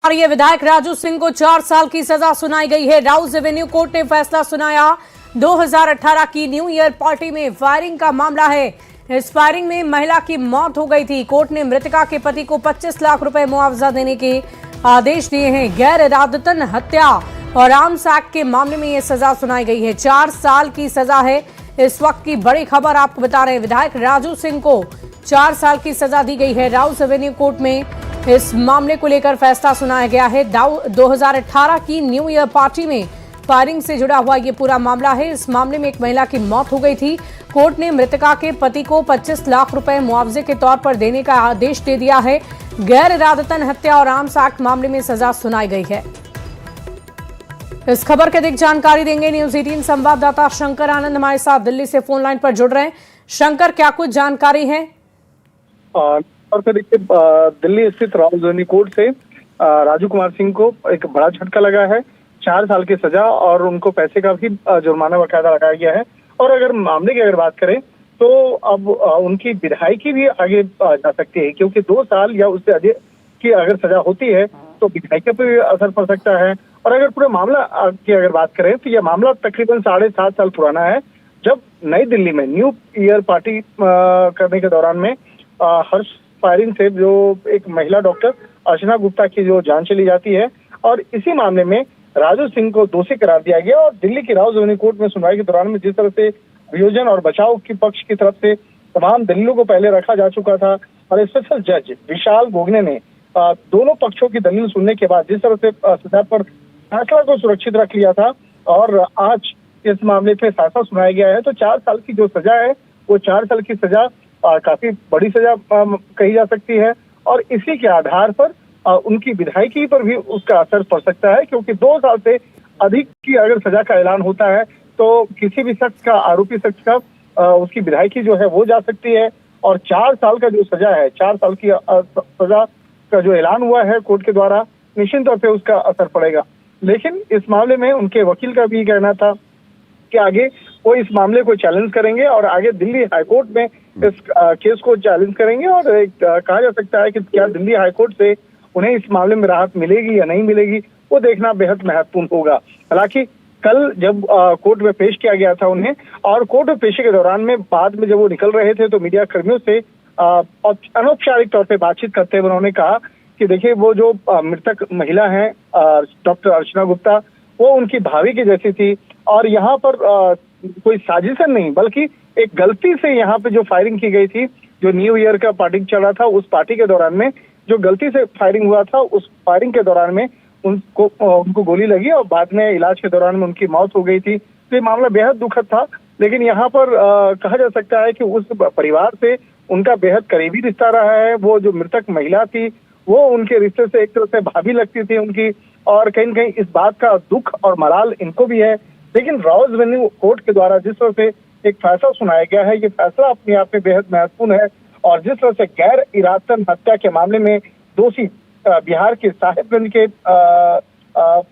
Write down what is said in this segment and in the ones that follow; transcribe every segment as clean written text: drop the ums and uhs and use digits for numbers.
और ये विधायक राजू सिंह को 4 साल की सजा सुनाई गई है। राउस एवेन्यू कोर्ट ने फैसला सुनाया। 2018 की न्यू ईयर पार्टी में फायरिंग का मामला है। इस फायरिंग में महिला की मौत हो गई थी। कोर्ट ने मृतका के पति को 25 लाख रुपए मुआवजा देने के आदेश दिए हैं। गैर इरादतन हत्या और आर्म्स एक्ट के मामले में यह सजा सुनाई गई है। 4 साल की सजा है। इस वक्त की बड़ी खबर आपको बता रहे हैं, विधायक राजू सिंह को 4 साल की सजा दी गई है। राउस एवेन्यू कोर्ट में इस मामले को लेकर फैसला सुनाया गया है। 2018 की न्यू ईयर पार्टी में फायरिंग से जुड़ा हुआ ये पूरा मामला है। इस मामले में एक महिला की मौत हो गई थी। कोर्ट ने मृतका के पति को 25 लाख रुपए मुआवजे के तौर पर देने का आदेश दे दिया है। गैर इरादतन हत्या और आर्म्स एक्ट मामले में सजा सुनाई गई है। इस खबर की अधिक जानकारी देंगे न्यूज 18 संवाददाता शंकर आनंद हमारे साथ दिल्ली से फोन लाइन पर जुड़ रहे हैं। शंकर, क्या कुछ जानकारी है? और फिर देखिए, दिल्ली स्थित राउस एवेन्यू कोर्ट से राजू कुमार सिंह को एक बड़ा झटका लगा है। 4 साल की सजा और उनको पैसे का भी जुर्माना बाकायदा लगाया गया है। और अगर मामले की बात करें तो अब उनकी विधायकी भी आगे जा सकती है, क्योंकि 2 साल या उससे अधिक की अगर सजा होती है तो विधायिका पर भी असर पड़ सकता है। और अगर पूरे मामला की अगर बात करें तो यह मामला तकरीबन 7.5 साल पुराना है, जब नई दिल्ली में न्यू ईयर पार्टी करने के दौरान में हर्ष फायरिंग से जो एक महिला डॉक्टर अर्चना गुप्ता की जो जान चली जाती है, और इसी मामले में राजू सिंह को दोषी करार दिया गया। और दिल्ली की राउस एवेन्यू कोर्ट में सुनवाई के दौरान में जिस तरह से वियोजन और बचाव की पक्ष की तरफ से तमाम दलीलों को पहले रखा जा चुका था, और स्पेशल जज विशाल गोगने ने दोनों पक्षों की दलील सुनने के बाद जिस तरह से सजा पर फैसला को सुरक्षित रख लिया था, और आज इस मामले पे फैसला सुनाया गया है, तो 4 साल की जो सजा है वो 4 साल की सजा काफी बड़ी सजा कही जा सकती है। और इसी के आधार पर उनकी विधायकी पर भी उसका असर पड़ सकता है, क्योंकि 2 साल से अधिक की अगर सजा का ऐलान होता है तो किसी भी शख्स का, आरोपी शख्स का उसकी विधायकी जो है वो जा सकती है। और 4 साल का जो सजा है, 4 साल की सजा का जो ऐलान हुआ है कोर्ट के द्वारा, निश्चित तौर पे उसका असर पड़ेगा। लेकिन इस मामले में उनके वकील का भी कहना था कि आगे वो इस मामले को चैलेंज करेंगे और आगे दिल्ली हाईकोर्ट में इस केस को चैलेंज करेंगे। और कहा जा सकता है कि क्या दिल्ली हाईकोर्ट से उन्हें इस मामले में राहत मिलेगी या नहीं मिलेगी, वो देखना बेहद महत्वपूर्ण होगा। हालांकि कल जब कोर्ट में पेश किया गया था उन्हें, और कोर्ट में पेशी के दौरान में बाद में जब वो निकल रहे थे तो मीडिया कर्मियों से अनौपचारिक तौर पर बातचीत करते हुए उन्होंने कहा कि देखिए, वो जो मृतक महिला है डॉक्टर अर्चना गुप्ता, वो उनकी भाभी की जैसी थी, और यहाँ पर कोई साजिशन नहीं बल्कि एक गलती से यहाँ पे जो फायरिंग की गई थी, जो न्यू ईयर का पार्टी चल रहा था उस पार्टी के दौरान में जो गलती से फायरिंग हुआ था, उस फायरिंग के दौरान में उनको गोली लगी और बाद में इलाज के दौरान में उनकी मौत हो गई थी। तो ये मामला बेहद दुखद था। लेकिन यहाँ पर कहा जा सकता है कि उस परिवार से उनका बेहद करीबी रिश्ता रहा है। वो जो मृतक महिला थी वो उनके रिश्ते से एक तरह से भाभी लगती थी उनकी, और कहीं न कहीं इस बात का दुख और मलाल इनको भी है। लेकिन राउस एवेन्यू कोर्ट के द्वारा जिस तरह से एक फैसला सुनाया गया है, ये फैसला अपने आप में बेहद महत्वपूर्ण है। और जिस तरह से गैर इरादतन हत्या के मामले में दोषी बिहार के साहिबगंज के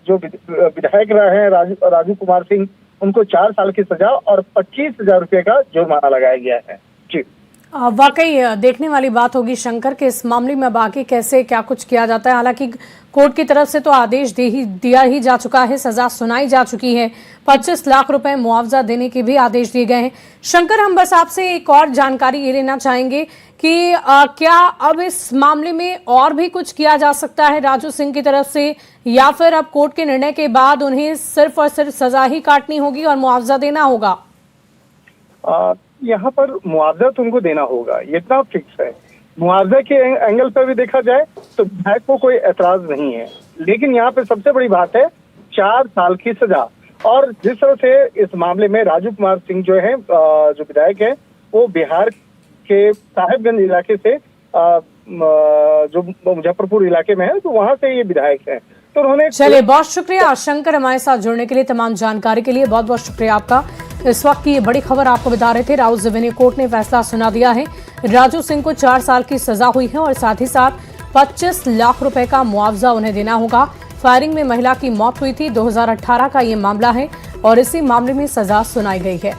जो विधायक रहे हैं राजू कुमार सिंह, उनको 4 साल की सजा और 25,000 रुपये का जुर्माना लगाया गया है। जी, वाकई देखने वाली बात होगी शंकर के इस मामले में अब आगे कैसे क्या कुछ किया जाता है। हालांकि कोर्ट की तरफ से तो आदेश दिया ही जा चुका है, सजा सुनाई जा चुकी है, 25 लाख रुपए मुआवजा देने के भी आदेश दिए गए हैं। शंकर, हम बस आपसे एक और जानकारी ये लेना चाहेंगे कि क्या अब इस मामले में और भी कुछ किया जा सकता है राजू सिंह की तरफ से, या फिर अब कोर्ट के निर्णय के बाद उन्हें सिर्फ और सिर्फ सजा ही काटनी होगी और मुआवजा देना होगा? यहाँ पर मुआवजा तो उनको देना होगा, ये इतना फिक्स है। मुआवजा के एंगल पर भी देखा जाए तो विधायक को कोई एतराज नहीं है। लेकिन यहाँ पे सबसे बड़ी बात है 4 साल की सजा। और जिस तरह से इस मामले में राजू कुमार सिंह जो है, जो विधायक है, वो बिहार के साहिबगंज इलाके से जो मुजफ्फरपुर इलाके में है, तो वहां से ये विधायक है। तो उन्होंने, चलिए, बहुत शुक्रिया शंकर हमारे साथ जुड़ने के लिए, तमाम जानकारी के लिए बहुत बहुत शुक्रिया आपका। इस वक्त की ये बड़ी खबर आपको बता रहे थे, राउस एवेन्यू कोर्ट ने फैसला सुना दिया है। राजू सिंह को 4 साल की सजा हुई है और साथ ही साथ 25 लाख रुपए का मुआवजा उन्हें देना होगा। फायरिंग में महिला की मौत हुई थी, 2018 का ये मामला है और इसी मामले में सजा सुनाई गई है।